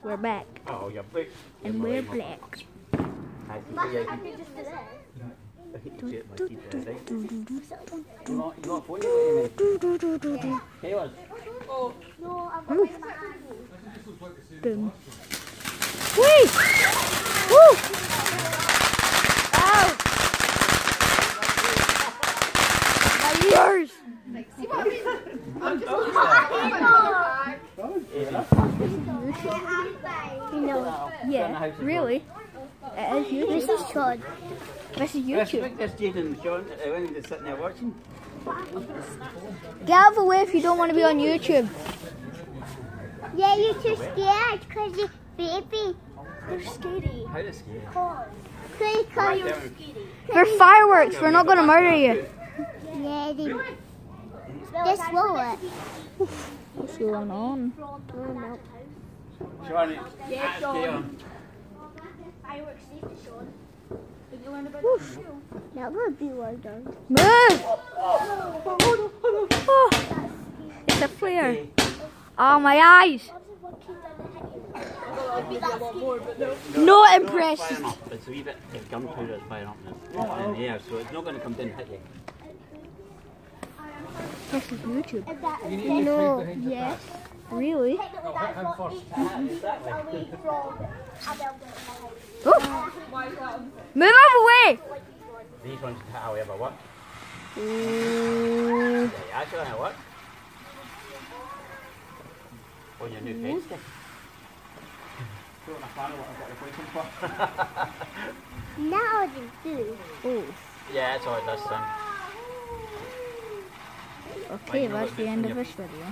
we're back. Oh, you're black. And we're black. I can just do that. You got phone you got Oh. No, I've got my hand. Boom. Whee! Woo! Ow! My ears! Yeah, really? It is YouTube. This is Sean. This is YouTube. This Jade and Sean, when they're sitting there watching. Get out of the way if you don't want to be on YouTube. Yeah, you're too scared because you're baby. They're scary. How is scary? Because you're They're fireworks. We're not going to murder you. Yeah, they swallow it. What's going on? Sean, it's Sean. Fireworks safety, Sean. Did you learn about that would be well done. Move! Oh, it's a flare. Oh, my eyes. Not impressed. It's a wee bit of gunpowder that's firing up in the air, so it's not going to come down and hit you. This is YouTube. No. Yes. Really? Oh. Move out of the way! These ones hit however what? Ooh. Actually, on what? On your new face stick. Now I do. Oh. Yeah, that's all it does, son. Okay, that's the end of this video.